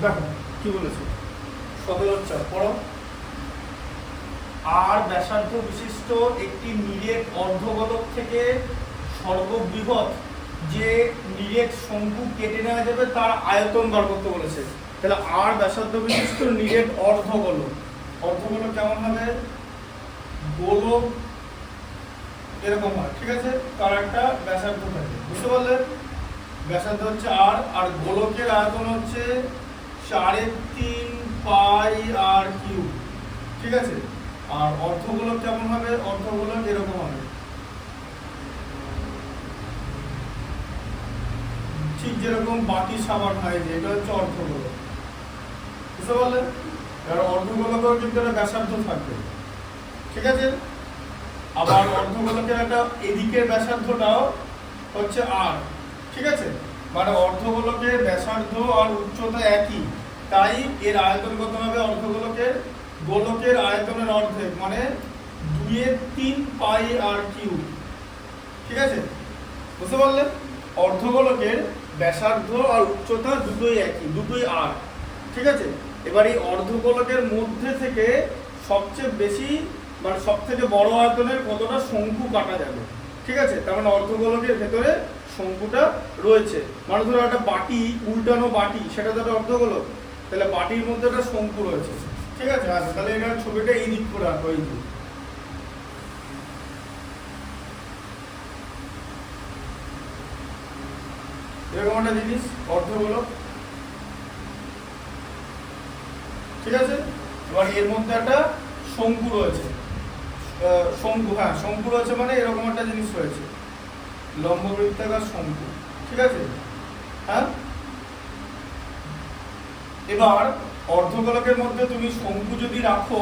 দেখো কি বলেছে 17 পড়ো। আর ব্যাসার্ধ বিশিষ্ট একটি নিরেট অর্ধগোলক থেকে সর্ববৃহৎ যে নিরেট শঙ্কু কেটে নেওয়া যাবে তার আয়তন বার করতে বলেছে। তাহলে আর ব্যাসার্ধ বিশিষ্ট নিরেট অর্ধগোলক, অর্ধগোলক কেমন হবে? গোলক এরকম হয়, ঠিক আছে? তার একটা ব্যাসার্ধ থাকে, বুঝতে পারলেন? ব্যাসার্ধ হচ্ছে আর, আর গোলকের আয়তন হচ্ছে 3.5 পাই আর কিউব, ঠিক আছে? আর অর্ধগোলক কেমন হবে? অর্ধগোলক এরকম হবে, ঠিক যেরকম বাটি সাবান হয়, যে এটা হচ্ছে অর্ধগোলক, বুঝতে পারলেন? এবার অর্ধগোলকের কিন্তু একটা ব্যাসার্ধ থাকবে, ঠিক আছে? আবার অর্ধগোলকের একটা এদিকের ব্যাসার্ধটাও হচ্ছে আর, ঠিক আছে? মানে অর্ধগোলকের ব্যাসার্ধ আর উচ্চতা একই, তাই এর আয়তন কত হবে? অর্ধগোলকের গোলকের আয়তনের অর্ধেক, মানে 2/3 পাই আর কিউব, ঠিক আছে? বুঝতে পারলেন? অর্ধগোলকের ব্যাসার্ধ আর উচ্চতা দুটোই একই, দুটোই আর, ঠিক আছে? এবার এই অর্ধগোলকের মধ্যে থেকে সবচেয়ে বেশি মানে সব থেকে বড় আয়তনের কতটা শঙ্কু কাটা যাবে, ঠিক আছে? তার মানে অর্ধগোলকের ভেতরে শঙ্কুটা রয়েছে, মানে ধরো একটা বাটি, উল্টানো বাটি, সেটা তো একটা অর্ধগোলক, তাহলে বাটির মধ্যে একটা শঙ্কু রয়েছে, ঠিক আছে? আচ্ছা, তাহলে এখানে ছবিটা এই দিক করে রাখো, এই দিক। এরকম একটা জিনিস অর্ধগোলক, ঠিক আছে? এবার এর মধ্যে একটা শঙ্কু রয়েছে, শঙ্কু, হ্যাঁ শঙ্কু রয়েছে, মানে এরকম একটা জিনিস রয়েছে, লম্ব বৃত্তাকার শঙ্কু, ঠিক আছে? হ্যাঁ, এবার অর্ধগোলকের মধ্যে তুমি শঙ্কু যদি রাখো,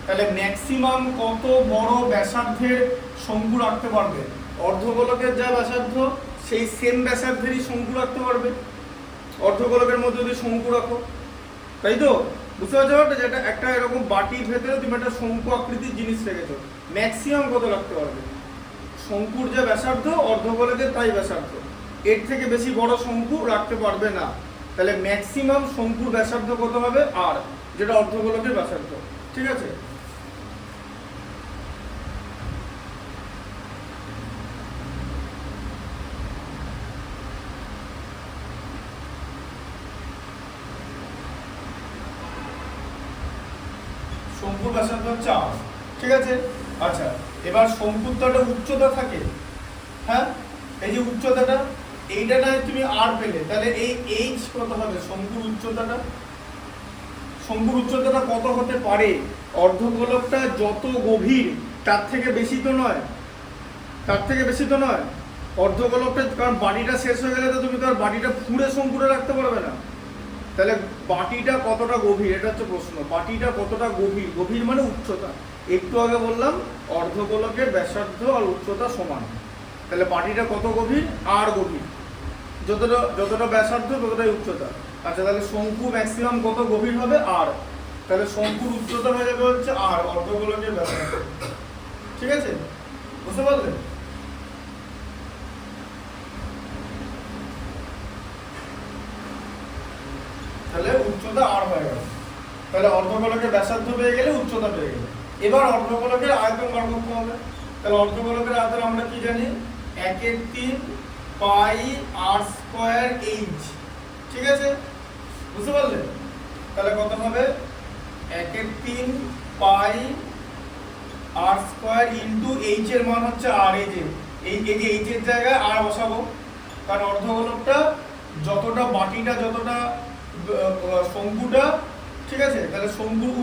তাহলে ম্যাক্সিমাম কত বড় ব্যাসার্ধের শঙ্কু রাখতে পারবে? অর্ধগোলকের যা ব্যাসার্ধ সেই সেম ব্যাসার্ধেরই শঙ্কু রাখতে পারবে অর্ধগোলকের মধ্যে যদি শঙ্কু রাখো, তাই তো? বুঝতে পারছো? যেটা একটা এরকম বাটির ভেতরে তুমি একটা শঙ্কু আকৃতির জিনিস রেখেছো, ম্যাক্সিমাম কত রাখতে পারবে? শঙ্কুর যে ব্যাসার্ধ অর্ধগোলকের তাই ব্যাসার্ধ, এর থেকে বেশি বড় শঙ্কু রাখতে পারবে না। তাহলে ম্যাক্সিমাম শঙ্কুর ব্যাসার্ধ কত হবে? আর, যেটা অর্ধগোলকের ব্যাসার্ধ, ঠিক আছে? শঙ্কুর ব্যাসার্ধ হচ্ছে আর, ঠিক আছে? আচ্ছা, এবার শঙ্কুর তো একটা উচ্চতা থাকে, হ্যাঁ? এই যে উচ্চতাটা, এইটা না তুমি আর পেলে, তাহলে এই এইচ কত হবে? শঙ্কুর উচ্চতাটা, শঙ্কুর উচ্চতাটা কত হতে পারে? অর্ধগোলকটা যত গভীর তার থেকে বেশি তো নয়, তার থেকে বেশি তো নয় অর্ধগোলকটা, কারণ বাটিটা শেষ হয়ে গেলে তো তুমি তো আর বাটিটা ফুঁড়ে শঙ্কুরে রাখতে পারবে না। তাহলে বাটিটা কতটা গভীর, এটা হচ্ছে প্রশ্ন। বাটিটা কতটা গভীর? গভীর মানে উচ্চতা, একটু আগে বললাম অর্ধগোলকের ব্যাসার্ধ আর উচ্চতা সমান, তাহলে বাটিটা কত গভীর? আর গভীর, যতটা যতটা ব্যাসার্ধ ততটাই উচ্চতা। আচ্ছা, তাহলে শঙ্কু ম্যাক্সিমাম কত গভীর হবে? আর, তাহলে শঙ্কুর উচ্চতা হয়ে যাবে হচ্ছে আর, অর্ধগোলকের ব্যাসার্ধ, ঠিক আছে? বুঝতে পারলেন? তাহলে উচ্চতা আর হয়ে গেল, তাহলে অর্ধগোলকের ব্যাসার্ধ পেয়ে গেলে উচ্চতা পেয়ে গেলে। এবার অর্ধগোলকের আয়তন বার করতে হবে। তাহলে অর্ধগোলকের আয়তন আমরা কি জানি? 1/3 পাই আর স্কয়ার এইচ, ঠিক আছে? বুঝতে পারলেন? তাহলে কত হবে? 1/3 পাই আর স্কয়ার ইন্টু এইচ এর মান হচ্ছে আর, এই যে এইচ এর জায়গায় আর বসাবো, কারণ অর্ধগোলকটা যতটা, বাটিটা যতটা, শঙ্কুটা, ঠিক আছে? তাহলে শঙ্কুর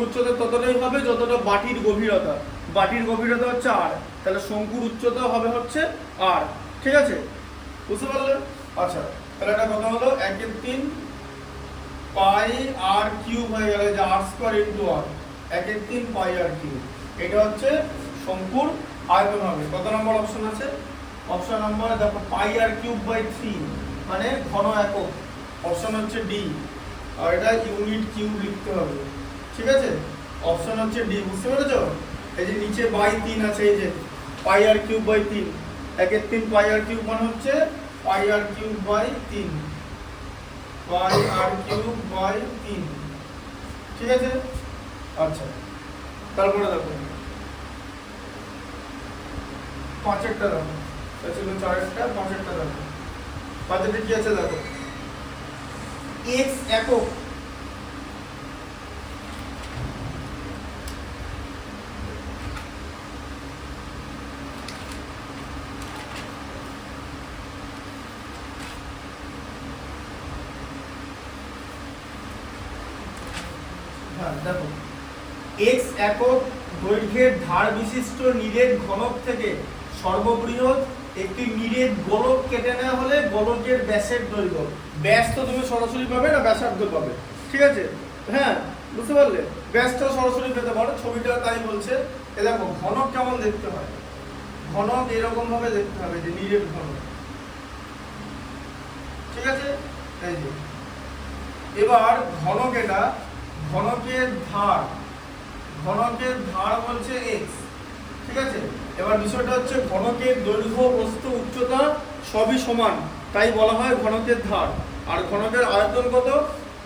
উচ্চতা ততটাই হবে যতটা বাটির গভীরতা, বাটির গভীরতা হচ্ছে আর, তাহলে শঙ্কুর উচ্চতা হবে হচ্ছে আর, ঠিক আছে? বুঝতে পারলেন? আচ্ছা, তাহলে এটা কত হলো? 1/3 পাই আর কিউব হয়ে গেল, যে আর স্কয়ার ইন্টু আর, 1/3 পাই আর কিউব, এটা হচ্ছে শঙ্কুর আয়তন হবে। কত নম্বর অপশন আছে? অপশন নম্বরে দেখো, পাই আর কিউব বাই 3, মানে ঘন একক, অপশন হচ্ছে ডি, আর এটা ইউনিট কিউব লিখতে হবে, ঠিক আছে? অপশন হচ্ছে ডি, বুঝতে পেরেছো? এই যে নিচে বাই 3 আছে, এই যে pi r cube by 3, 1/3 pi r cube মানে হচ্ছে pi r cube by 3, pi r cube by 3, ঠিক আছে। আচ্ছা, তারপরে দেখো 5-এরটা দেখো, এটা ছিল 4-এরটা, 5-এরটা দেখো। 5-এরটা কি আছে দেখো, x একক দেখো x একক দৈর্ঘ্যের ধার বিশিষ্ট নিরেট ঘনক থেকে সর্ববৃহৎ একটি নিরেট গোলক কেটে নেওয়া হলে গোলকের ব্যাসের দৈর্ঘ্য, ব্যাস তো তুমি সরাসরি পাবে না ব্যাসার্ধ পাবে, ঠিক আছে। হ্যাঁ, বুঝতে পারলে, ব্যাসটা সরাসরি পেতে পারো, ছবিটা তাই বলছে। এ দেখো ঘনক কেমন দেখতে হয়, ঘনক এরকম ভাবে দেখতে হবে, যে নিরেট ঘনক, ঠিক আছে। এই যে এবার ঘনক, এটা ঘনকের ধার, ঘনকের ধার বলছে x, ঠিক আছে। এবার বিষয়টা হচ্ছে ঘনকের দৈর্ঘ্য প্রস্থ উচ্চতা সবই সমান, তাই বলা হয় ঘনকের ধার। আর ঘনকের আয়তন কত,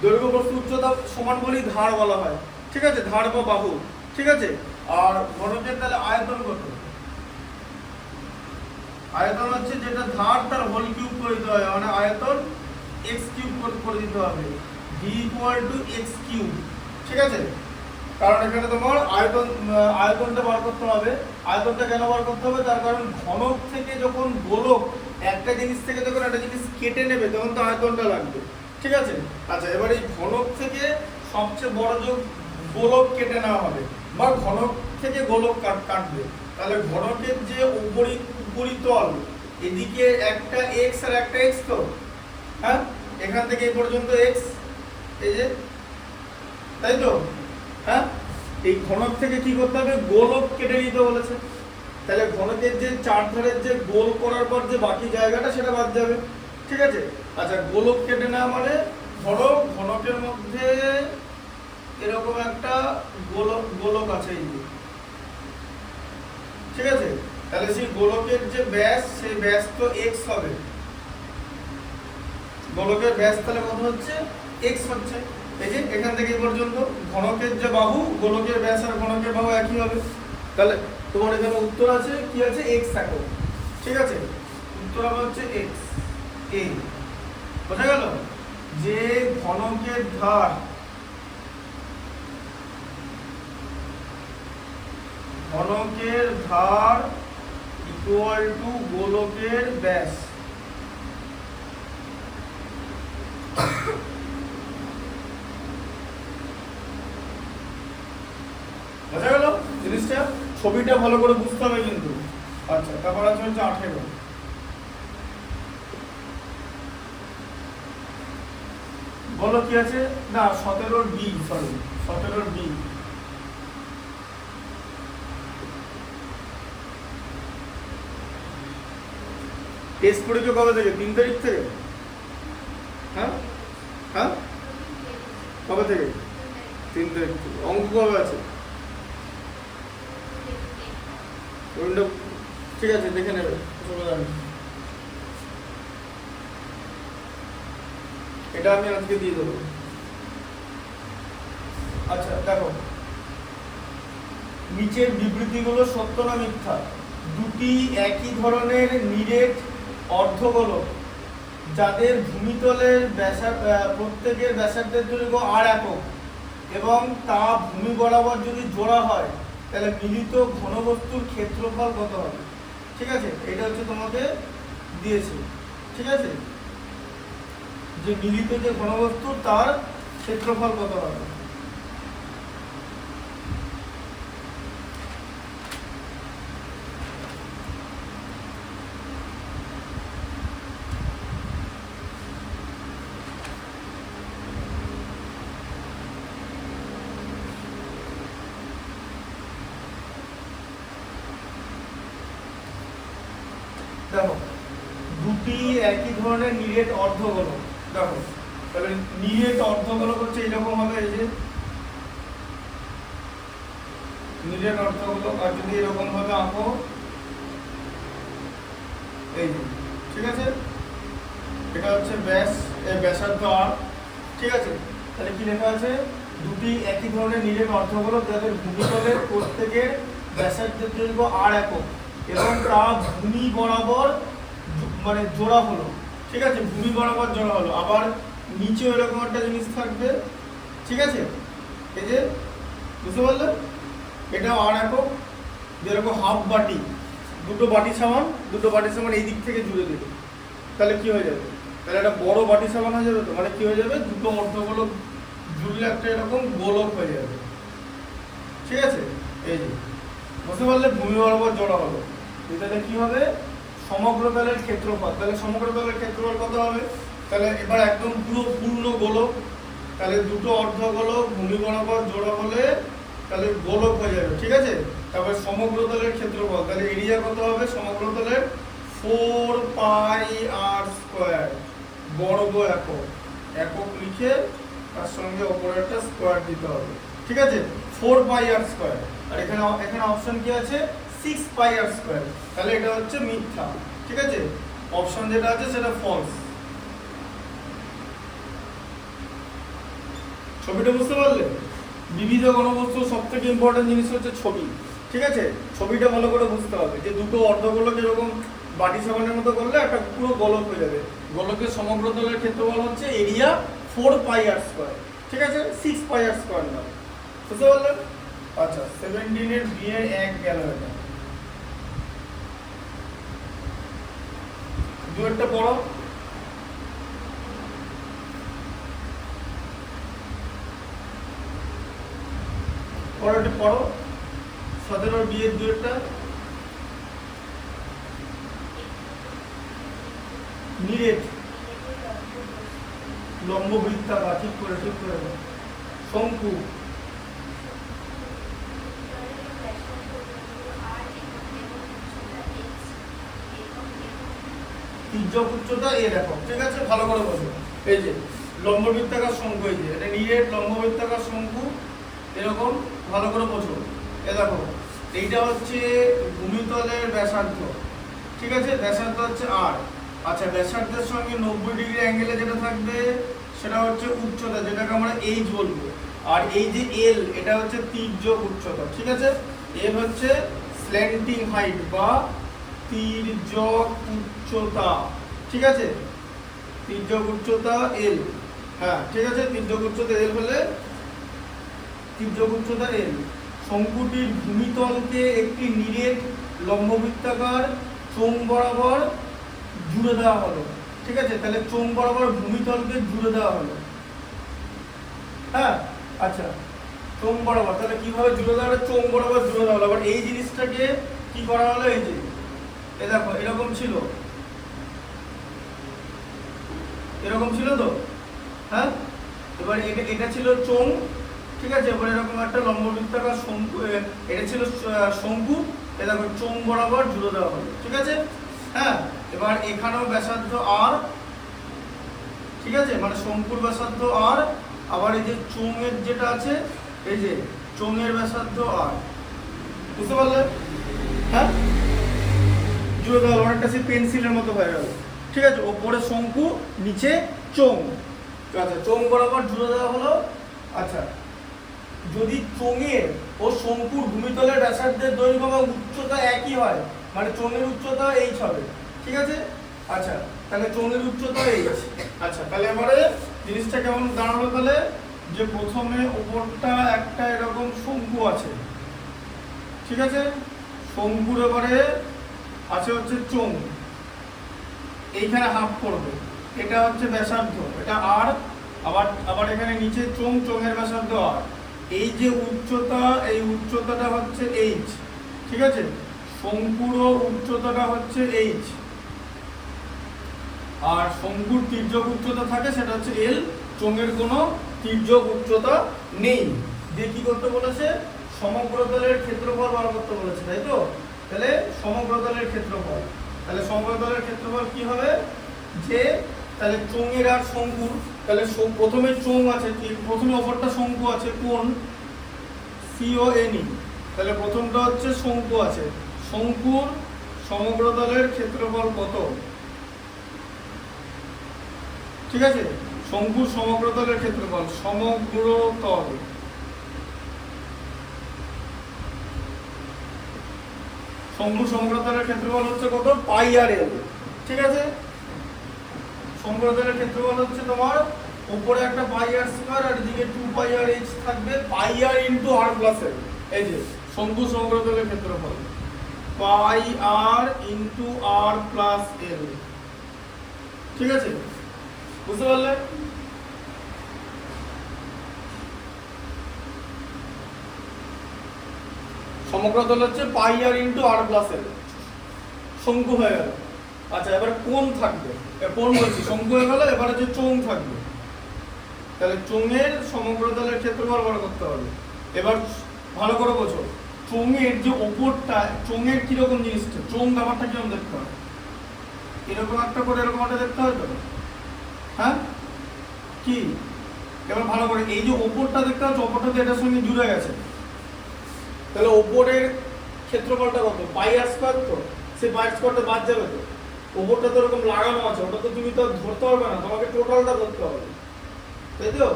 দৈর্ঘ্য প্রস্থ উচ্চতা সমান বলেই ধার বলা হয়, ঠিক আছে, ধার বা বাহু, ঠিক আছে। আর ঘনকের তাহলে আয়তন কত, আয়তন হচ্ছে যেটা ধার তার হোল কিউব করে দিতে হয়, মানে আয়তন x কিউব করে দিতে হবে, v = x কিউব, ঠিক আছে। কারণ এখানে তোমার আয়তনটা বার করতে হবে। আয়তনটা কেন বার করতে হবে, তার কারণ ঘনক থেকে যখন গোলক একটা জিনিস থেকে যখন একটা জিনিস কেটে নেবে তখন তো আয়তনটা লাগবে, ঠিক আছে। আচ্ছা, এবার এই ঘনক থেকে সবচেয়ে বড় যে গোলক কেটে নেওয়া হবে বা ঘনক থেকে গোলক কাটবে, তাহলে ঘনকের যে উপরিতল, এদিকে একটা x আর একটা x, তো হ্যাঁ, এখান থেকে এই পর্যন্ত x, এই যে, তাই তো, হ্যাঁ। এই ঘনক থেকে কি করতে হবে, গোলক কেটে নিতে বলেছে, তাহলে ঘনকের যে চার ধারের যে গোল করার পর যে বাকি জায়গাটা সেটা বাদ যাবে, ঠিক আছে। আচ্ছা, গোলক কেটে নেওয়া মানে ধরো ঘনকের মধ্যে এরকম একটা গোলক আছে, এই যে, ঠিক আছে। তাহলে সেই গোলকের যে ব্যাস, সেই ব্যাস তো x হবে, গোলকের ব্যাস তাহলে কত হচ্ছে, x হচ্ছে। এই যে এখান থেকে এই পর্যন্ত ঘনকের যে বাহু, গোলকের ব্যাস আর ঘনকের বাহু একই হবে। তাহলে তোমার এখানে উত্তর আছে কি আছে, x একক, ঠিক আছে। উত্তর হবে হচ্ছে x, এই বোঝা গেল যে ঘনকের ধার, ঘনকের ধার = গোলকের ব্যাস। বোঝা গেল জিনিসটা, ছবিটা ভালো করে বুঝতে হবে কিন্তু। আচ্ছা, তারপর আছে হচ্ছে 18, বলো কি আছে না, 17B, সরি 17B, টেস্ট পরীক্ষা কবে থেকে, 3 তারিখ থেকে, হ্যাঁ হ্যাঁ, কবে থেকে, 3 তারিখ থেকে। অঙ্ক কবে আছে, ঠিক আছে, দেখে নেবে, এটা আমি আজকে দিয়ে দেবো। আচ্ছা দেখো, নিচের বিবৃতিগুলো সত্য না মিথ্যা, দুটি একই ধরনের নিরেট অর্ধগোলক যাদের ভূমিতলের প্রত্যেকের ব্যাসার্ধের দৈর্ঘ্য r একক এবং তা ভূমি বরাবর যদি জোড়া হয় তাহলে মিলিত ঘনবস্তুর ক্ষেত্রফল কত হবে, ঠিক আছে। এটা হচ্ছে তোমাকে দিয়েছে, ঠিক আছে, যে মিলিত যে ঘনবস্তু তার ক্ষেত্রফল কত হবে। দেখো, দুটি একই ধরনের নিরেট অর্ধগোলক, দেখো তাহলে নিরেট অর্ধগোলক হচ্ছে এরকম হবে, এই যে নিরেট অর্ধগোলক, আর যদি এরকম ভাবে আঁকো, এই যে, ঠিক আছে, এটা হচ্ছে ব্যাস, ব্যাসার্ধ আর। ঠিক আছে, তাহলে কি লেখা আছে, দুটি একই ধরনের নিরেট অর্ধগোলক যাদের ভূমিতলের প্রত্যেকের ব্যাসার্ধের দৈর্ঘ্য আর একক এবং তা ভূমি বরাবর মানে জোড়া হলো। ঠিক আছে, ভূমি বরাবর জোড়া হলো। আবার নিচেও এরকম একটা জিনিস থাকবে। ঠিক আছে, এই যে বুঝতে পারলেন, এটাও আর একক। যেরকম হাফ বাটি, দুটো বাটি সমান এই দিক থেকে জুড়ে দেবে, তাহলে কি হয়ে যাবে, তাহলে একটা বড় বাটি সমান হয়ে যাবে। তো মানে কি হয়ে যাবে, দুটো অর্ধগোলক জুড়লে একটা এরকম গোলক হয়ে যাবে। ঠিক আছে, এই যে বুঝতে পারলে ভূমি বরাবর জোড়া হলো। এটাতে কি হবে, সমগ্র তলের ক্ষেত্রফল। তাহলে সমগ্র তলের ক্ষেত্রফল কত হবে, তাহলে এবার একদম পুরো পূর্ণ গোলক, তাহলে দুটো অর্ধগোলক ভূমি বরাবর জোড়া হলে তাহলে গোলক হয়ে যাবে। ঠিক আছে, তারপরে সমগ্র তলের ক্ষেত্রফল, তাহলে এরিয়া কত হবে সমগ্র তলের, 4 পাই আর স্কয়ার, বর্গ একক, একক লিখে তার সঙ্গে উপরে একটা স্কয়ার দিতে হবে। ঠিক আছে, 4 পাই আর স্কয়ার। আর এখানে অপশন কি আছে, 6 পাই আর স্কয়ার। তাহলে এটা হচ্ছে মিথ্যা। ঠিক আছে, অপশন যেটা আছে সেটা ফলস। ছবিটা বুঝতে পারলে, বিবিধ ঘনবস্তুর সবথেকে ইম্পর্টেন্ট জিনিস হচ্ছে ছবি। ঠিক আছে, ছবিটা ভালো করে বুঝতে হবে, যে দুটো অর্ধগোলক এরকম বাটি সমানের মতো করলে একটা পুরো গোলক হয়ে যাবে। গোলকের সমগ্র তলের ক্ষেত্রফল হচ্ছে এরিয়া 4 পাই আর স্কয়ার। ঠিক আছে, 6 পাই আর স্কয়ার না। বুঝতে পারলেন? আচ্ছা, 17 এর বি এর 1 গেল। এটা দুইটা পড়ো। পরেরটা পড়ো, 17 বি এর দুইটা। নিরেট লম্ব বৃত্তাকার, ঠিক করে শঙ্কু, তির্যক উচ্চতা এ দেখো। ঠিক আছে, ভালো করে বোঝো। এই যে লম্ব বৃত্তাকার শঙ্কু, এই যে এটা নিরেট লম্ব বৃত্তাকার শঙ্কু, এরকম ভালো করে বোঝো। এ দেখো, এইটা হচ্ছে ভূমিতলের ব্যাসার্ধ। ঠিক আছে, ব্যাসার্ধ হচ্ছে আর। আচ্ছা, ব্যাসার্ধের সঙ্গে 90 ডিগ্রি অ্যাঙ্গেলে যেটা থাকবে সেটা হচ্ছে উচ্চতা, যেটাকে আমরা এইচ বলবো। আর এই যে এল, এটা হচ্ছে তির্যক উচ্চতা। ঠিক আছে, এল হচ্ছে স্ল্যান্টিং হাইট বা তির্যক উচ্চতা। ঠিক আছে, তির্যক উচ্চতা এল। হ্যাঁ, ঠিক আছে, তির্যক উচ্চতা এল হলে তির্যক উচ্চতা এল। শঙ্কুটির ভূমিতলকে একটি নিরেট লম্ববৃত্তাকার চোঙ বরাবর জুড়ে দেওয়া হলো। ঠিক আছে, তাহলে চোঙ বরাবর ভূমিতলকে জুড়ে দেওয়া হলো। হ্যাঁ, আচ্ছা, চোঙ বরাবর, তাহলে কিভাবে জুড়ে দেওয়া হলো, চোঙ বরাবর জুড়ে দেওয়া হলো। আবার এই জিনিসটাকে কি করা হলো, এই যে এ দেখো এরকম ছিল, এরকম ছিল তো। হ্যাঁ, এবার এটা ছিল চোঙ। ঠিক আছে, এবার এরকম একটা লম্ববৃত্তাকার শঙ্কু, এটা ছিল শঙ্কু, এ দেখো চোঙ বরাবর জুড়ে দেওয়া হলো। ঠিক আছে, হ্যাঁ, এবার এখানেও ব্যাসার্ধ আর। ঠিক আছে, মানে শঙ্কুর ব্যাসার্ধ আর, আবার এই যে চোঙের যেটা আছে, এই যে চোঙের ব্যাসার্ধ আর। বুঝতে পারলে? হ্যাঁ, জুড়ে দেওয়া হলো, অনেকটা সেই পেন্সিলের মতো হয়ে গেল। ঠিক আছে, ওপরে শঙ্কু, নিচে চোঙ। আচ্ছা, চোঙ বরাবর জুড়ে দেওয়া হলো। আচ্ছা, যদি চোঙের ও শঙ্কুর ভূমিতলের ব্যাসার্ধের দৈর্ঘ্য বা উচ্চতা একই হয়, মানে চোঙের উচ্চতা এইচ হবে। ঠিক আছে, আচ্ছা, তাহলে চোঙের উচ্চতা এইচ। আচ্ছা, তাহলে এবারে জিনিসটা কেমন দাঁড়ালো, তাহলে যে প্রথমে উপরটা একটা এরকম শঙ্কু আছে। ঠিক আছে, শঙ্কুর এবারে আছে হচ্ছে চোঙ, এইখানে হাফ করবে, এটা হচ্ছে ব্যাসার্ধ, এটা আর। আবার এখানে নিচে চোঙ, চোঙের ব্যাসার্ধ আর। এই যে উচ্চতা, এই উচ্চতাটা হচ্ছে এইচ। ঠিক আছে, শঙ্কুর উচ্চতাটা হচ্ছে এইচ, আর শঙ্কুর তির্যক উচ্চতা থাকে সেটা হচ্ছে এল। চোঙের কোনো তির্যক উচ্চতা নেই। দিয়ে কি করতে বলেছে, সমগ্র তলের ক্ষেত্রফল বার করতে বলেছে, তাই তো। তাহলে সমগ্র তলের ক্ষেত্রফল, তাহলে সমগ্র তলের ক্ষেত্রফল কি হবে, যে তাহলে চোঙের আর শঙ্কুর, তাহলে প্রথমে চোঙ আছে, প্রথমে অপরটা শঙ্কু আছে, কোণ CONE, তাহলে প্রথমটা হচ্ছে শঙ্কু আছে। শঙ্কুর সমগ্র তলের ক্ষেত্রফল কত, ঠিক আছে, শঙ্কুর সমগ্রতলের ক্ষেত্রফল, সমগ্রতল শঙ্কুর সমগ্রতলের ক্ষেত্রফল হচ্ছে কত, পাই আর এল। ঠিক আছে, সমগ্রতলের ক্ষেত্রফল হচ্ছে তোমার উপরে একটা পাই আর স্কয়ার আর এদিকে 2 পাই আর এইচ থাকবে, পাই আর ইনটু আর প্লাস এল। এই যে শঙ্কু সমগ্রতলের ক্ষেত্রফল পাই আর ইনটু আর প্লাস এল। ঠিক আছে, বুঝতে পারলে? সমগ্রতল হচ্ছে পাই আর ইনটু আর প্লাস এল, শঙ্কু হয়ে গেল। আচ্ছা, এবার কোণ থাকবে, কোণ বলছি শঙ্কু হয়ে গেল, এবার হচ্ছে চোঙ থাকবে। তাহলে চোঙের সমগ্রতলের ক্ষেত্রফল বার করতে হবে। এবার ভালো করে বোঝো, চোঙের যে ওপরটা, চোঙের কিরকম জিনিসটা, চোঙ ব্যাপারটা কিরকম দেখতে হয়, এরকম একটা করে এরকম একটা দেখতে হয় তো, হ্যাঁ কি? এবার ভালো করে এই যে ওপরটা দেখতে পাচ্ছ, ওপরটা তো এটার সঙ্গে জুড়ে গেছে, তাহলে ওপরের ক্ষেত্রফলটা কত, পাই আর স্কয়ার। তো সেই পাই স্কয়ারটা বাদ যাবে, তো ওপরটা তো এরকম লাগানো আছে, ওটা তো তুমি তো ধরতে পারবে না, তোমাকে টোটালটা ধরতে হবে, তাই তো?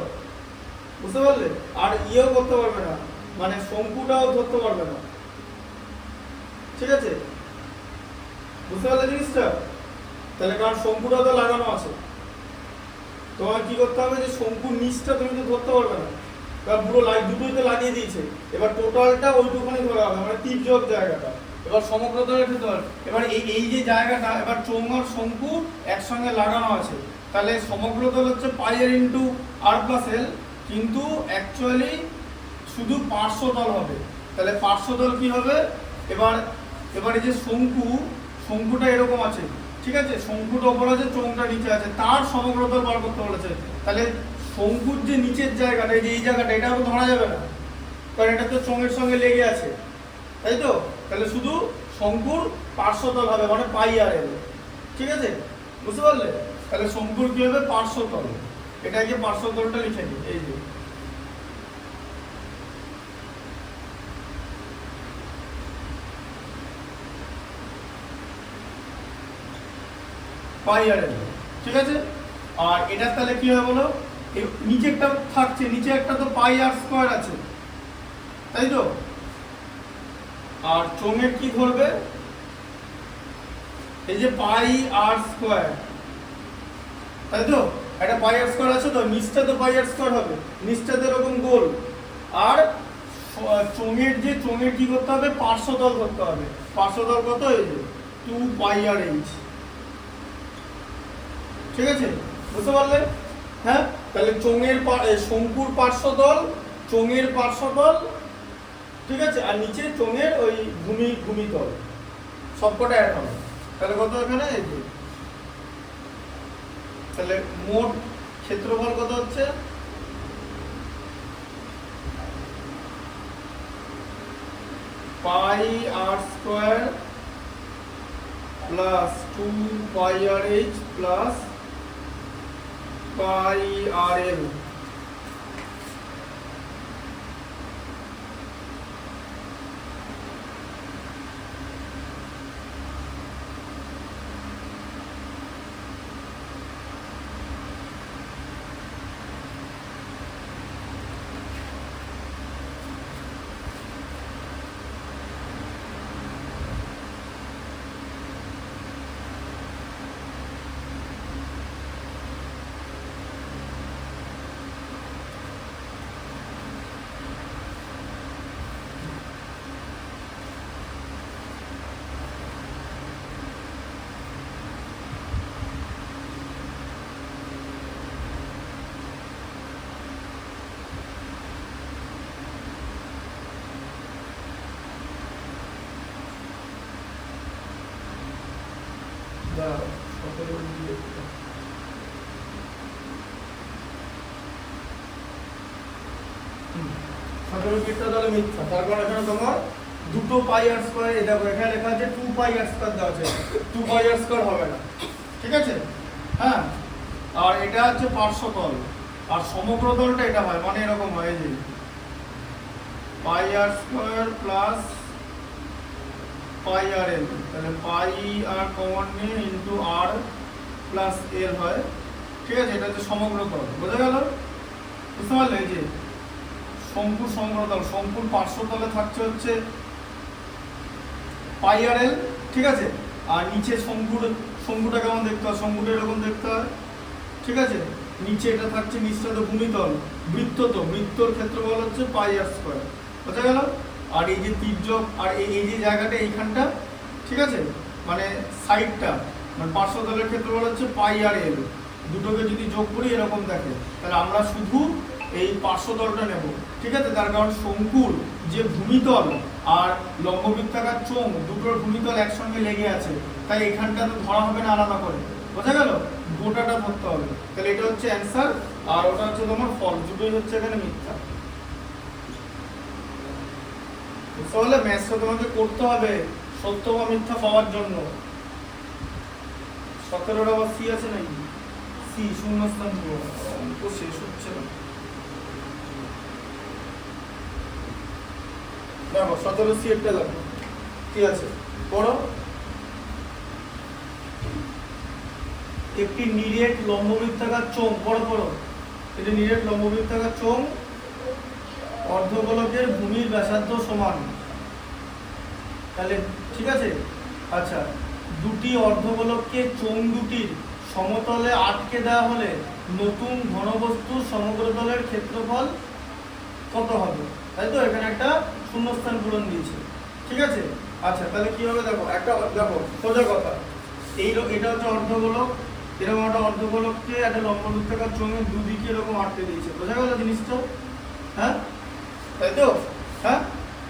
বুঝতে পারলে? আর ইয়েও করতে পারবে না, মানে শঙ্কুটাও ধরতে পারবে না। ঠিক আছে, বুঝতে পারলে জিনিসটা? তাহলে কারণ শঙ্কুটা তো লাগানো আছে, তোমার কি করতে হবে, যে শঙ্কুর নিচটা তুমি তো ধরতে পারবে না, কারণ পুরো দুটোই তো লাগিয়ে দিয়েছে। এবার টোটালটা ওইটুকুনি ধরা হবে, মানে তির্যক জায়গাটা। এবার সমগ্রতলের ক্ষেত্রফল, এবার এই যে জায়গাটা, এবার চোঙ আর শঙ্কু একসঙ্গে লাগানো আছে, তাহলে সমগ্রতল হচ্ছে পাই আর ইনটু আর প্লাস এল, কিন্তু অ্যাকচুয়ালি শুধু পার্শ্বতল হবে। তাহলে পার্শ্বতল কি হবে, এবার এই যে শঙ্কুটা এরকম আছে, ঠিক আছে, শঙ্কুটা ওপর আছে, চোঙটা নিচে আছে, তার সমগ্রতল বার করতে বলেছে। তাহলে শঙ্কুর যে নিচের জায়গাটা, এই জায়গাটা, এটা তো ধরা যাবে না, কারণ এটা তো চোঙের সঙ্গে লেগে আছে, তাই তো? তাহলে শুধু শঙ্কুর পার্শ্বতল হবে, মানে পাই আর এল। ঠিক আছে, বুঝতে পারলে? তাহলে শঙ্কুর কি হবে, পার্শ্বতল। এটাকে পার্শ্বতলটা লিখে নিই, এই যে পাই আর এল। ঠিক আছে, আর এটা তাহলে কি হবে বলো, নিচে একটা থাকছে, নিচে একটা তো পাই আর স্কয়ার আছে, তাই তো? আর চোঙের কি ধরবে, এই যে পাই আর স্কয়ার, তাই তো? একটা পাই আর স্কয়ার আছে, তো নিচটা তো পাই আর স্কয়ার হবে, নিচটা তো এরকম গোল। আর চোঙের কি করতে হবে, পার্শ্বতল করতে হবে। পার্শ্বতল কত, এই যে 2 পাই আর এইচ। ঠিক আছে, বুঝতে পারলে? হ্যাঁ, তাহলে শঙ্কুর পার্শ্বতল, চোঙের পার্শ্বতল, ঠিক আছে, আর নিচে চোঙের ওই ভূমিতল, সবকটা অ্যাড হবে। তাহলে কত এখানে, এই যে তাহলে মোট ক্ষেত্রফল কত হচ্ছে, পাই আর স্কয়ার প্লাস 2 পাই আর এইচ প্লাস পাই আর এল। তাহলে মিথ্যা, তার কারণ এখানে তোমার দুটো পাই আর স্কয়ার, এটা এখানে লেখা আছে 2 পাই আর স্কয়ার দেওয়া আছে, 2 পাই আর স্কয়ার হবে না। ঠিক আছে, হ্যাঁ, আর এটা হচ্ছে পার্শ্বতল, আর সমগ্রতলটা এটা হয়, মানে এরকম হয়, যে পাই আর স্কয়ার প্লাস পাই আর এল, তাহলে পাই আর কমন নিয়ে ইনটু আর প্লাস এল হয়। ঠিক আছে, এটা হচ্ছে সমগ্র তল, বোঝা গেল? বুঝতে পারলে? এই যে শঙ্কুর সমগ্রতল, শঙ্কুর পার্শ্বতলে থাকছে হচ্ছে পাই আর এল, ঠিক আছে, আর নিচে শঙ্কুটা কেমন দেখতে হয়, শঙ্কুটা এরকম দেখতে হয়, ঠিক আছে, নিচে এটা থাকছে মিশ্রিত ভূমিতল, বৃত্ত, তো বৃত্তর ক্ষেত্রফল হচ্ছে পাই আর স্কয়ার, বোঝা গেল? আর এই যে তির্যক আর এই যে জায়গাটা এইখানটা, ঠিক আছে, মানে সাইডটা, মানে পার্শ্বতলের ক্ষেত্রফল হচ্ছে পাই আর এল, দুটোকে যদি যোগ করি এরকম দেখে, তাহলে আমরা শুধু এই পার্শ্বতলটা নেব, ঠিক আছে, তার কারণ শঙ্কুর যে ভূমিতল আর লম্ববৃত্তাকার চোঙ দুটোর ভূমিতল একসঙ্গে লেগে আছে, তাই এখানটা তো ধরা হবে না আলাদা করে, বোঝা গেল? গোটাটা ধরতে হবে, তাহলে এটা হচ্ছে অ্যান্সার, আর ওটা হচ্ছে তোমার ফল, দুটোই হচ্ছে এখানে মিথ্যা। তাহলে ম্যাথটা তোমাকে করতে হবে সত্য বা মিথ্যা পাওয়ার জন্য। 17টা আবার সি আছে নাকি? সি শূন্যস্থান পূরণ, অঙ্ক শেষ হচ্ছে না। দেখো 17 সি একটা দেখো কি আছে, পড়ো। একটি নিরেট লম্ববৃত্তাকার চোঙ, পড়ো, এটি নিরেট লম্ববৃত্তাকার চোঙ, অর্ধগোলকের ভূমির ব্যাসার্ধ সমান, তাহলে ঠিক আছে। আচ্ছা, দুটি অর্ধগোলককে চোঙ দুটির সমতলে আটকে দেওয়া হলে নতুন ঘনবস্তুর সমগ্রতলের ক্ষেত্রফল কত হবে? তাই তো, এখানে একটা শূন্যস্থান পূরণ দিয়েছে, ঠিক আছে। আচ্ছা, তাহলে কি হবে দেখো, একটা দেখো সোজা কথা, এটা হচ্ছে অর্ধগোলক, এরকম একটা অর্ধগোলককে একটা লম্ববৃত্তাকার চোঙের দুদিকে এরকম আটকে দিয়েছে, বোঝা গেল জিনিসটা? হ্যাঁ, তাই তো, হ্যাঁ,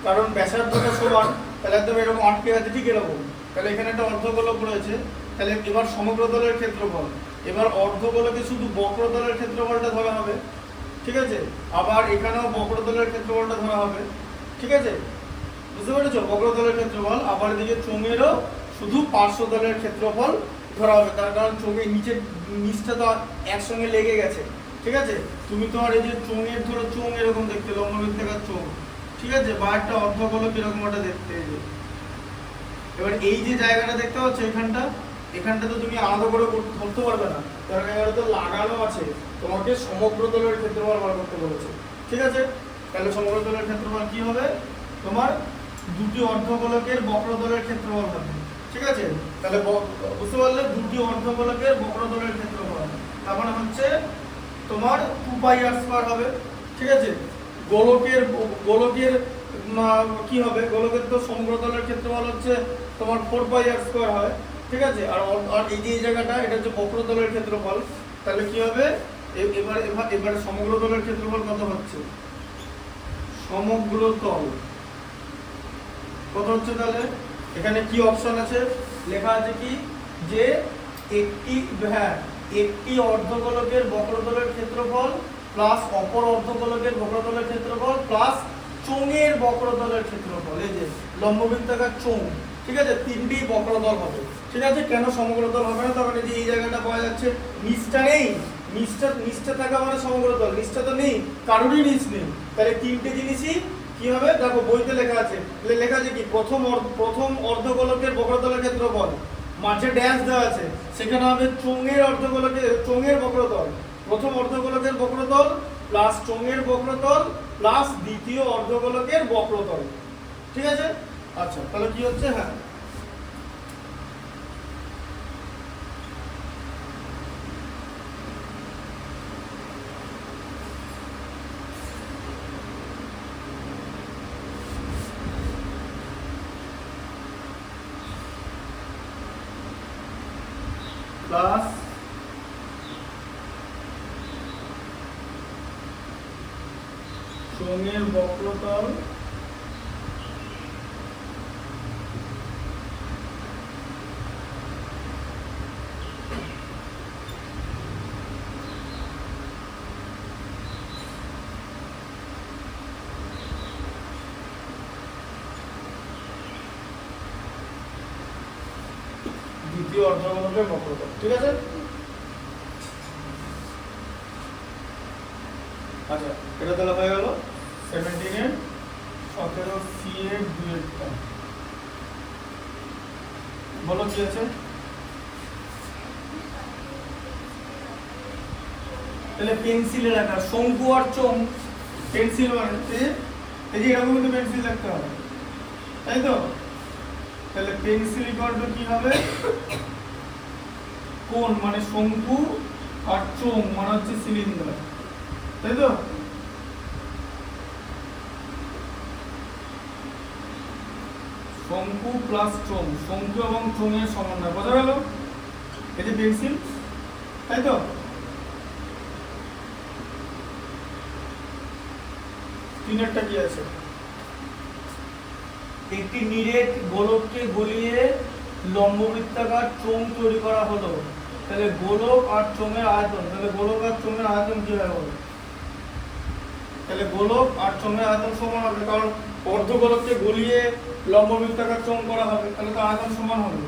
কারণ ব্যাসার্ধটা সমান, তাহলে একদম এরকম আটকে আছে, ঠিক এরকম, তাহলে এখানে একটা অর্ধগোলক রয়েছে, তাহলে এবার সমগ্রতলের ক্ষেত্রফল, এবার অর্ধগোলকে শুধু বক্রতলের ক্ষেত্রফলটা ধরা হবে, ঠিক আছে, আবার এখানেও বক্রতলের ক্ষেত্রফলটা ধরা হবে, ঠিক আছে, বুঝতে পেরেছো? বক্রতলের ক্ষেত্রফল, আবার এদিকে চোঙেরও শুধু পার্শ্বতলের ক্ষেত্রফল ধরা হবে, তার কারণ চোঙের নিচটা তো একসঙ্গে লেগে গেছে, ঠিক আছে। তুমি তো আর এই যে চোঙের ধরো চোঙ এরকম দেখতে, লম্ববৃত্তাকার চোঙ, ঠিক আছে, বা একটা অর্ধগোলক এরকম একটা দেখতে, এই যে এবার এই যে জায়গাটা দেখতে পাচ্ছ এখানটা তো তুমি আলাদা করে ধরতে পারবে না, কারণ এখানে তো লাগানো আছে, তোমাকে সমগ্রতলের ক্ষেত্রফল বার করতে বলেছে, ঠিক আছে। তাহলে সমগ্রতলের ক্ষেত্রফল কি হবে? তোমার দুটি অর্ধগোলকের বক্রতলের ক্ষেত্রফল হবে, ঠিক আছে। তাহলে বুঝতে পারলে, দুটি অর্ধগোলকের বক্রতলের ক্ষেত্রফল, তার মানে হচ্ছে তোমার 2πr² হবে, ঠিক আছে। গোলকের কি হবে? গোলকের তো সমগ্রতলের ক্ষেত্রফল হচ্ছে তোমার 4πr² হয়, ঠিক আছে। আর এই যে জায়গাটা, এটা হচ্ছে বক্রতলের ক্ষেত্রফল, তাহলে কি হবে? এবার সমগ্রতলের ক্ষেত্রফল কত হচ্ছে? সমগ্রতল কত হচ্ছে? তাহলে এখানে কি অপশন আছে? লেখা আছে কি যে একটি অর্ধগোলকের বক্রতলের ক্ষেত্রফল প্লাস অপর অর্ধগোলকের বক্রতলের ক্ষেত্রফল প্লাস চোঙের বক্রতলের ক্ষেত্রফল, এই যে লম্ববৃত্তাকার চোঙ, ঠিক আছে, তিনটি বক্রতল হবে, ঠিক আছে। কেন সমগ্রতল হবে না? তখন এই যে এই জায়গাটা পাওয়া যাচ্ছে, নিচটা নেই, নিচটা থাকা মানে সমগ্রতল, নিচটা তো নেই, কারোরই নিচ নেই, তাহলে তিনটে জিনিসই কি হবে? দেখো বইতে লেখা আছে, কি প্রথম অর্ধগোলকের বক্রতলের ক্ষেত্রফল, মাঝে ড্যাশ দেওয়া আছে, সেখানে হবে চোঙের বক্রতল, প্রথম অর্ধগোলকের বক্রতল প্লাস চোঙের বক্রতল প্লাস দ্বিতীয় অর্ধগোলকের বক্রতল, ঠিক আছে। আচ্ছা, তাহলে কি হচ্ছে? হ্যাঁ, প্লাস চোঙের বক্রতল দ্বিতীয় অর্ধগোলকের বক্রতল, ঠিক আছে। আচ্ছা, এটা তাহলে হয়ে গেল 17 এর 17 সি এর 2 এর টার্ম। বলো কি আছে? তাহলে পেন্সিলের আকার, শঙ্কু আর চোঙ, পেন্সিল মানে এই যে এরকম কিন্তু পেন্সিল দেখতে হবে, তাই তো? তাহলে পেন্সিল ইকুয়াল টু কি হবে, কোণ মানে শঙ্কু আর চোঙ মানে হচ্ছে সিলিন্ডার, তাই তো? শঙ্কু প্লাস চোঙ, শঙ্কু এবং চোঙের সমন্বয়, বোঝা গেল? এই যে পেন্সিল, তাই তো? তিনেরটা কি আছে, একটি নিরেট গোলককে গলিয়ে লম্ববৃত্তাকার চোঙ তৈরি করা হলো। তাহলে গোলক আর চোঙের আয়তন, তাহলে গোলক আর চোঙের আয়তন কি হবে? তাহলে গোলক আর চোঙের আয়তন সমান হবে, কারণ অর্ধগোলককে গলিয়ে লম্ববৃত্তাকার চোঙ করা হবে, তাহলে তো আয়তন সমান হবে।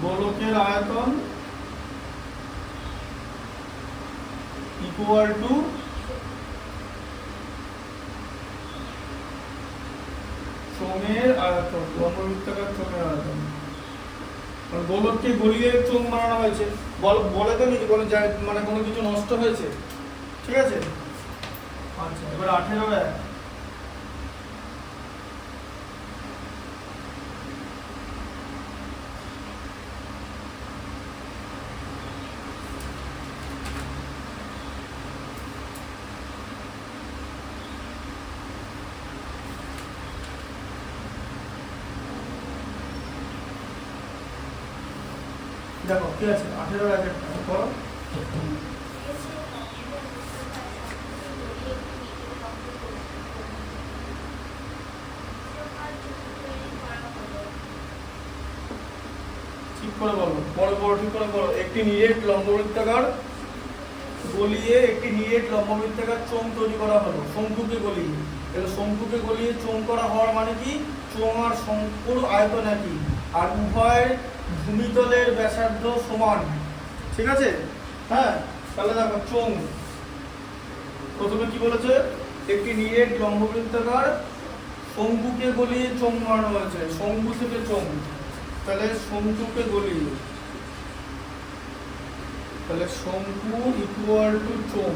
গোলকের আয়তন ইকুয়াল টু চোঙের আয়তন, লম্ববৃত্তাকার চোঙের আয়তন। গোলককে গলিয়ে চোঙ বানানো হয়েছে, বলে তো নি কোনো মানে কোনো কিছু নষ্ট হয়েছে, ঠিক আছে? আচ্ছা, এবার 18 দেখো কি আছে, 18 করো। ঠিক করে বলো, বড় ঠিক করে বলো। একটি নিরেট লম্ববৃত্তাকার গলিয়ে একটি নিরেট লম্ববৃত্তাকার চোঙ তৈরি করা হলো, শঙ্কুকে গলিয়ে। তাহলে শঙ্কুকে গলিয়ে চোঙ করা হওয়ার মানে কি, চোঙ আর শঙ্কুর আয়তন একই, আর উভয় ভূমিতলের ব্যাসার্ধ সমান, ঠিক আছে? হ্যাঁ, তাহলে দেখো চোঙ প্রথমে কি বলেছে, একটি নিরেট লম্ববৃত্তাকার শঙ্কুকে গলিয়ে চোঙ বানানো হয়েছে, শঙ্কু থেকে চোঙ। তাহলে শঙ্কুকে গলিয়ে, তাহলে শঙ্কু ইকুয়াল টু চোঙ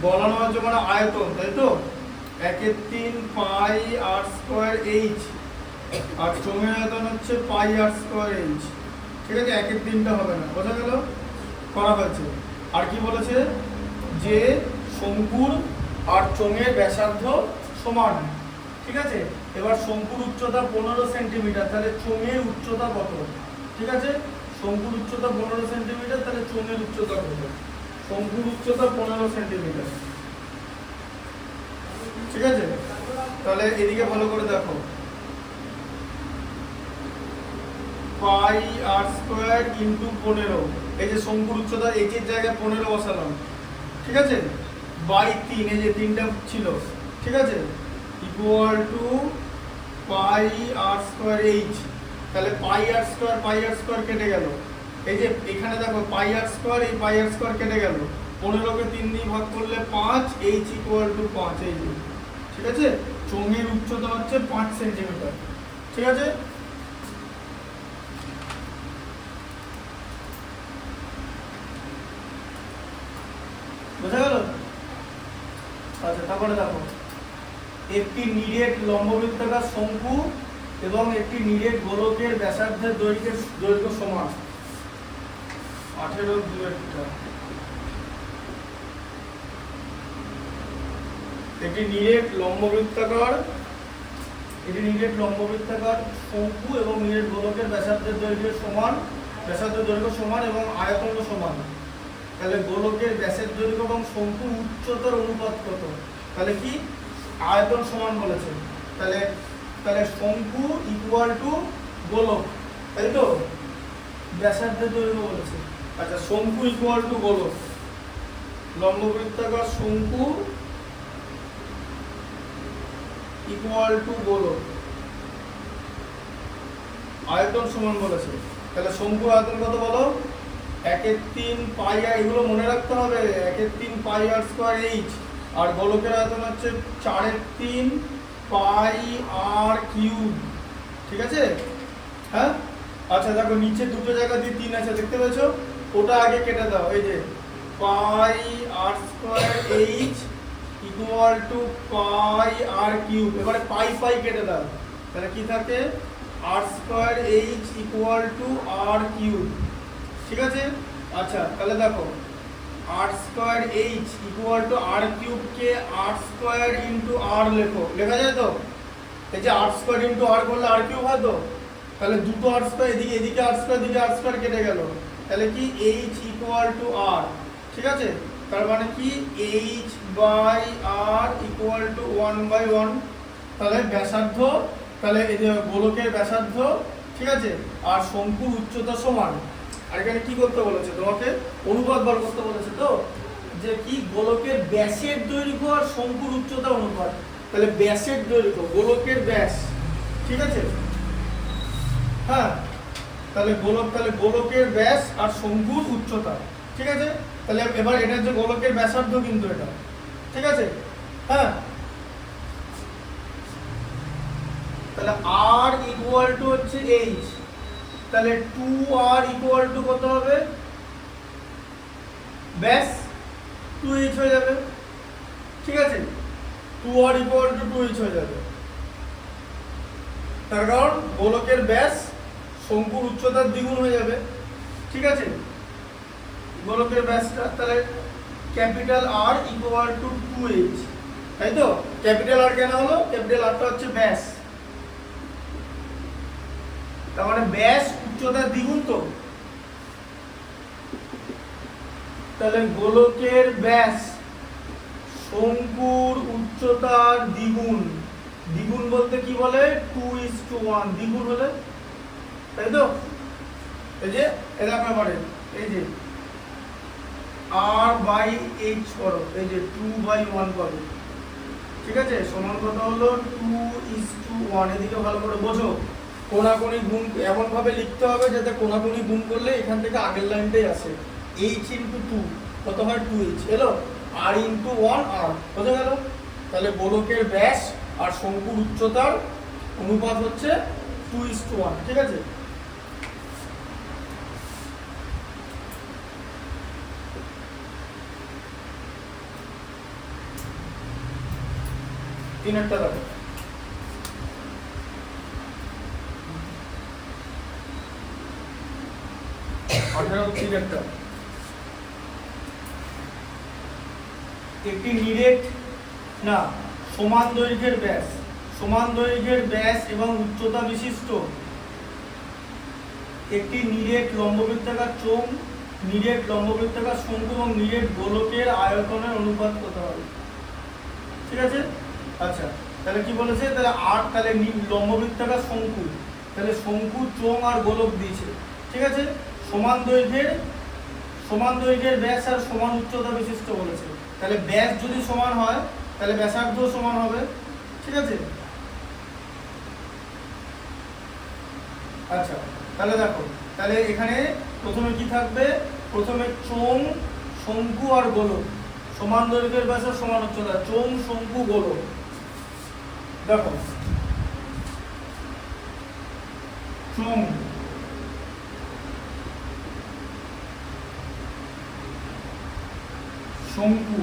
বলানো হয়েছে মানে আয়তন, তাই তো? 1/3 পাই আর স্কয়ার এইচ, আর চোঙের আয়তন হচ্ছে পাই আর স্কয়ার এইচ, ঠিক আছে? 1/3টা হবে না, বোঝা গেল? করা হয়েছে। আর কি বলেছে, যে শঙ্কুর আর চোঙের ব্যাসার্ধ সমান, ঠিক আছে? এবার শঙ্কুর উচ্চতা 15 সেন্টিমিটার, তাহলে চোঙের উচ্চতা কত? ঠিক আছে, শঙ্কুর উচ্চতা 15 সেন্টিমিটার, তাহলে চোঙের উচ্চতা কত? শঙ্কুর উচ্চতা 15 সেন্টিমিটার, ঠিক আছে? তাহলে এদিকে ভালো করে দেখো, পাই আর স্কয়ার ইনটু 15, এই যে শঙ্কুর উচ্চতা h এর জায়গায় 15 বসালাম, ঠিক আছে? বাই 3, এই যে 3টা ছিল, ঠিক আছে? Equal to pi R square H. তাহলে পাই আর স্কয়ার কেটে গেল, এই যে এখানে দেখো পাই আর স্কয়ার, এই পাই আর স্কয়ার কেটে গেল, 15কে 3 দিয়ে ভাগ করলে 5, এইচ ইকুয়াল টু 5, এই যে, ঠিক আছে? চোঙের উচ্চতা হচ্ছে 5 সেন্টিমিটার, ঠিক আছে? বোঝা গেল? আচ্ছা, তারপরে দেখো, একটি নিরেট লম্ববৃত্তাকার শঙ্কু এবং একটি নিরেট গোলকের ব্যাসার্ধের দৈর্ঘ্য সমান। 18 একটি নিরেট লম্ববৃত্তাকার শঙ্কু এবং নিরেট গোলকের ব্যাসার্ধের দৈর্ঘ্য সমান এবং আয়তন সমান। তাহলে গোলকের ব্যাসের দৈর্ঘ্য এবং শঙ্কুর উচ্চতার অনুপাত কত? তাহলে কি আয়তন সমান বলেছে, তাহলে শঙ্কু ইকুয়াল টু গোলক, তাই তো? ব্যাসার্ধের দৈর্ঘ্য বলেছে। আচ্ছা, শঙ্কু ইকুয়াল টু গোলক, লম্ববৃত্তাকার শঙ্কু ইকুয়াল টু গোলক, আয়তন সমান বলেছে। তাহলে শঙ্কুর আয়তন কত বলো? 1/3 পাই আর, এগুলো মনে রাখতে হবে, 1/3 পাই আর স্কয়ার এইচ, আর গোলকের আয়তন হচ্ছে 4/3 পাই আর কিউব, ঠিক আছে? হ্যাঁ, আচ্ছা দেখো নিচে দুটো জায়গা দিয়ে 3 আছে দেখতে পেয়েছো, ওটা আগে কেটে দাও। এই যে pi R square h equal to pi r cube, এবারে পাই পাই কেটে দাও, তাহলে কি থাকে r square h equal to r cube. ঠিক আছে? আচ্ছা তাহলে দেখো r square h equal to r cube কে আর স্কয়ার ইন্টু আর লেখা যায় তো? এই যে আর স্কয়ার ইন্টু আর করলে আর কিউব হয় তো, তাহলে দুটো আর স্কয়ার এদিকে এদিকে আর স্কয়ার দিকে আর স্কয়ার কেটে গেল, তাহলে কি এইচ ইকুয়াল টু আর। ঠিক আছে? তার মানে কি H by R equal to 1/1। তাহলে ব্যাসার্ধ, তাহলে এই যে গোলকের ব্যাসার্ধ, ঠিক আছে, আর শঙ্কুর উচ্চতা সমান। আর এখানে কি করতে বলেছে তোমাকে? অনুপাত বার করতে বলেছে তো, যে কি গোলকের ব্যাসের দৈর্ঘ্য আর শঙ্কুর উচ্চতা অনুপাত। তাহলে ব্যাসের দৈর্ঘ্য, গোলকের ব্যাস, ঠিক আছে, হ্যাঁ, তাহলে গোলকের ব্যাস আর শঙ্কুর উচ্চতা। ঠিক আছে? তাহলে এবার এটা যে গোলকের ব্যাসার্ধ কিন্তু এটা, ঠিক আছে, হ্যাঁ, তাহলে আর ইকুয়াল টু হচ্ছে এইচ, তাহলে 2r ইকুয়াল টু কত হবে? ব্যাস 2h হয়ে যাবে। ঠিক আছে? 2r ইকুয়াল টু 2h হয়ে যাবে, তার কারণ গোলকের ব্যাস শঙ্কুর উচ্চতার দ্বিগুণ হয়ে যাবে। ঠিক আছে? গোলকের ব্যাসটা তাহলে ক্যাপিটাল আর ইকুয়াল টু 2h, তাই তো? ক্যাপিটাল আর কেন হলো? ক্যাপিটাল আরটা হচ্ছে ব্যাস, তার মানে ব্যাস উচ্চতার দ্বিগুণ তো, তাহলে গোলকের ব্যাস শঙ্কুর উচ্চতার দ্বিগুণ। দ্বিগুণ বলতে কি বলে? 2:1 দ্বিগুণ হলে, তাই তো? এই যে এরকম পারে, এই যে r বাই h করো, এই যে 2/1 পাবে। ঠিক আছে? সমান কত হলো? 2:1। এদিকে ভালো করে বোঝো, কোণাকুণি গুণ এমন ভাবে লিখতে হবে যাতে কোণাকুণি গুণ করলে এখান থেকে আগের লাইনটাই আসে। h ইনটু 2 কত হয়? 2h এলো, r ইনটু 1 r, বোঝা গেল? তাহলে গোলকের ব্যাস আর শঙ্কুর উচ্চতার অনুপাত হচ্ছে 2:1। ঠিক আছে? তিনেরটা দেখো, একটি নিরেট না সমান দৈর্ঘ্যের ব্যাস এবং উচ্চতা বিশিষ্ট একটি নিরেট লম্ববৃত্তাকার চোঙ, নিরেট লম্ববৃত্তাকার শঙ্কু এবং নিরেট গোলকের আয়তনের অনুপাত কত হবে? ঠিক আছে? আচ্ছা তাহলে কি বলেছে? তাহলে আর, তাহলে লম্ববৃত্তাকার শঙ্কু, তাহলে শঙ্কু, চোঙ আর গোলক দিয়েছে। ঠিক আছে? সমান দৈর্ঘ্যের ব্যাস আর সমান উচ্চতা বিশিষ্ট বলেছে, তাহলে ব্যাস যদি সমান হয় তাহলে ব্যাসার্ধ সমান হবে। ঠিক আছে? আচ্ছা তাহলে দেখো, তাহলে এখানে প্রথমে কি থাকবে? প্রথমে চোঙ, শঙ্কু আর গোলক, সমান দৈর্ঘ্যের ব্যাস আর সমান উচ্চতা, চোঙ, শঙ্কু, গোলক। দেখো চোঙ, শঙ্কু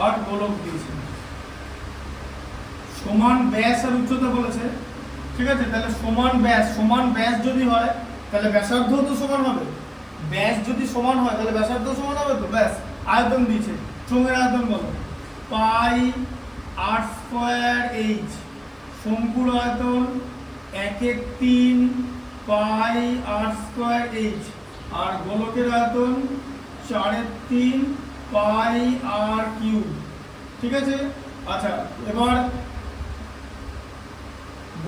আর গোলক দিয়েছে, সমান ব্যাস আর উচ্চতা বলেছে। ঠিক আছে? তাহলে সমান ব্যাস যদি হয় তাহলে ব্যাসার্ধ তো সমান হবে, ব্যাস যদি সমান হয় তাহলে ব্যাসার্ধ সমান হবে তো। ব্যাস, আয়তন দিয়েছে, চোঙের আয়তন বলো পাই আর স্কয়ার এইচ, শঙ্কুর আয়তন 1/3 পাই আর স্কয়ার এইচ, আর গোলকের আয়তন 4/3 পাই আর কিউব। ঠিক আছে? আচ্ছা এবার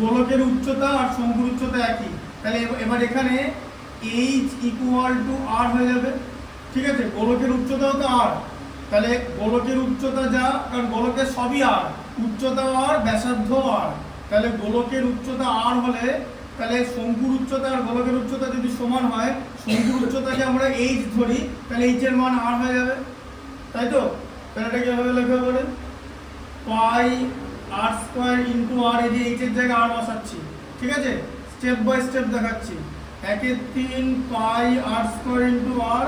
গোলকের উচ্চতা আর শঙ্কুর উচ্চতা একই, তাহলে এবার এখানে এইচ ইকুয়াল টু আর হয়ে যাবে। ঠিক আছে? গোলকের উচ্চতাও তো আর, তাহলে গোলকের উচ্চতা যা, কারণ গোলকের সবই আর, উচ্চতা আর ব্যাসার্ধ আর, তাহলে গোলকের উচ্চতা আর হলে তাহলে শঙ্কুর উচ্চতা আর গোলকের উচ্চতা যদি সমান হয়, শঙ্কুর উচ্চতাকে আমরা এইচ ধরি, তাহলে এইচ এর মান আর হয়ে যাবে, তাই তো? তাহলে এটা কিভাবে লেখা হবে? পাই আর স্কোয়ার ইন্টু আর, এই যে এইচের জায়গায় আর বসাচ্ছি, ঠিক আছে, স্টেপ বাই স্টেপ দেখাচ্ছি। 1/3 পাই আর স্কোয়ার ইন্টু আর,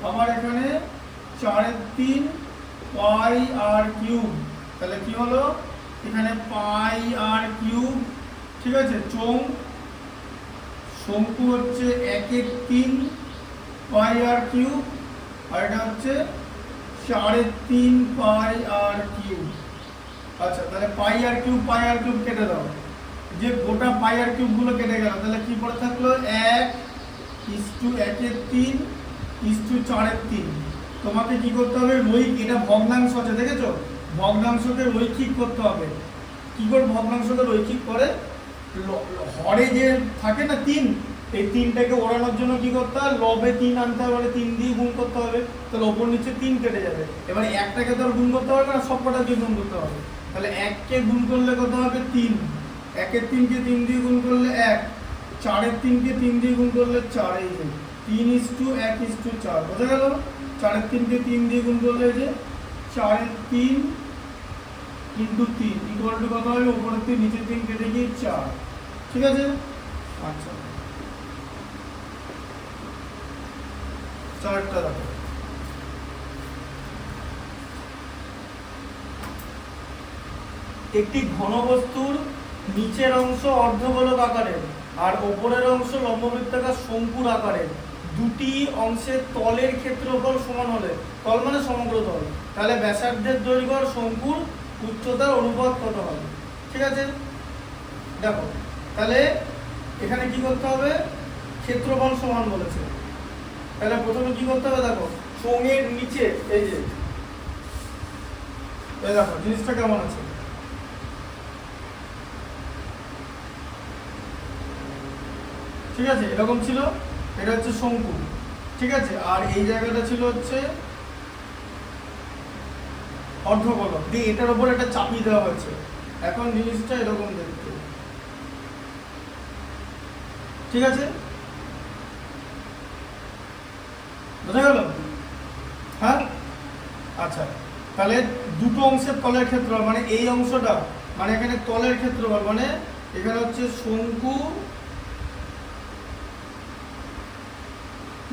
আবার এখানে 4/3 পাই আর কিউব, তাহলে কি হলো এখানে পাই আর কিউব, ঠিক আছে, শঙ্কু হচ্ছে 1/3 পাই আর কিউব, আর এটা হচ্ছে 3.5 পাই আর কিউব। আচ্ছা, তাহলে পাই আর কিউব কেটে দাও, যে গোটা পাই আর কিউব গুলো কেটে গেল, তাহলে কি পড়ে থাকলো 1:1/3 তোমাকে কি করতে হবে, এটা ভগ্নাংশ আছে, দেখেছো, ভগ্নাংশকে রৈখিক করতে হবে। কি করে ভগ্নাংশকে রৈখিক করে, হরে যে থাকে না 3, এই 3টাকে ওড়ানোর জন্য কি করতে হবে, লবে 3 আনতে হবে, 3 দিয়ে গুণ করতে হবে, তাহলে ওপর নিচে 3 কেটে যাবে। এবার একটাকে তো আর গুণ করতে হবে না, সবকটা দিয়ে গুণ করতে হবে, তাহলে 1 কে গুণ করলে কত হবে 3, 1/3 কে 3 দিয়ে গুণ করলে 1, 4/3 কে 3 দিয়ে গুণ করলে 4, এই যে 3:1:4, বোঝা গেল। 4/3 কে 3 দিয়ে গুণ করলে এই যে 4/3 × 3 ইকুয়াল টু কত হবে, উপরের 3 নিচের 3 কেটে গিয়ে 4, ঠিক আছে। আচ্ছা, চারটা দেখো, একটি ঘনবস্তুর নিচের অংশ অর্ধগোলক আকারের আর উপরের অংশ লম্ববৃত্তাকার শঙ্কুর আকারের, দুটি অংশের তলের ক্ষেত্রফল সমান হলে, তল মানে সমগ্র তল, তাহলে ব্যাসার্ধের দৈর্ঘ্য আর শঙ্কুর উচ্চতার অনুপাত কত হবে, ঠিক আছে। দেখো, তাহলে এখানে কি করতে হবে, ক্ষেত্রফল সমান বলেছে, তাহলে প্রথমে কি করতে হবে, দেখো চোঙের নিচে এই যে, এই দেখো জিনিসটা কেমন আছে, ঠিক আছে, এরকম ছিল, এটা হচ্ছে শঙ্কু, ঠিক আছে, আর এই জায়গাটা ছিল হচ্ছে অর্ধগোলক, দিয়ে এটার উপর একটা চাপিয়ে দেওয়া হয়েছে, এখন জিনিসটা এরকম দেখতে, ঠিক আছে, বোঝা গেল, হ্যাঁ। আচ্ছা, তাহলে দুটো অংশের তলের ক্ষেত্রফল, মানে এই অংশটা, মানে এখানে তলের ক্ষেত্রফল, মানে এখানে হচ্ছে শঙ্কু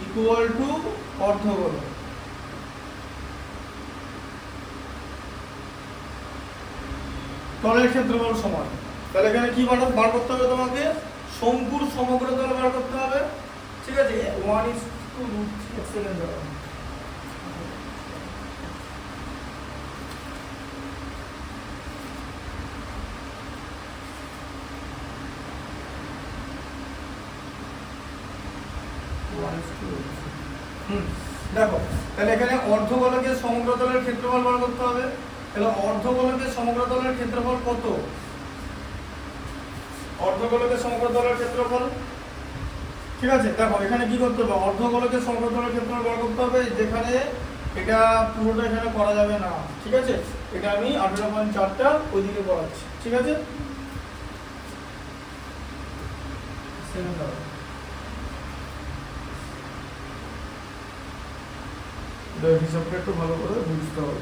ইকুয়াল টু অর্ধগোলক, তলের ক্ষেত্রফল সমান, তাহলে এখানে কি বার করতে হবে, তোমাকে শঙ্কুর সমগ্র তল বার করতে হবে, ঠিক আছে, 1:√3 সেকেন্ড দেওয়া, দেখো, তাহলে এখানে অর্ধগোলকের সমগ্র তলের ক্ষেত্রফল বার করতে হবে, তাহলে অর্ধগোলকের সমগ্র তলের ক্ষেত্রফল কত, অর্ধগোলকের সমগ্র তলের ক্ষেত্রফল, ঠিক আছে। দেখো এখানে কি করতে হবে, অর্ধগোলকের সমগ্র তলের ক্ষেত্রফল বার করতে হবে, যেখানে এটা পুরোটা এখানে করা যাবে না, ঠিক আছে, এটা আমি 18.4টা ওইদিকে করাচ্ছি, ঠিক আছে। হিসাবটা একটু ভালো করে বুঝতে হবে।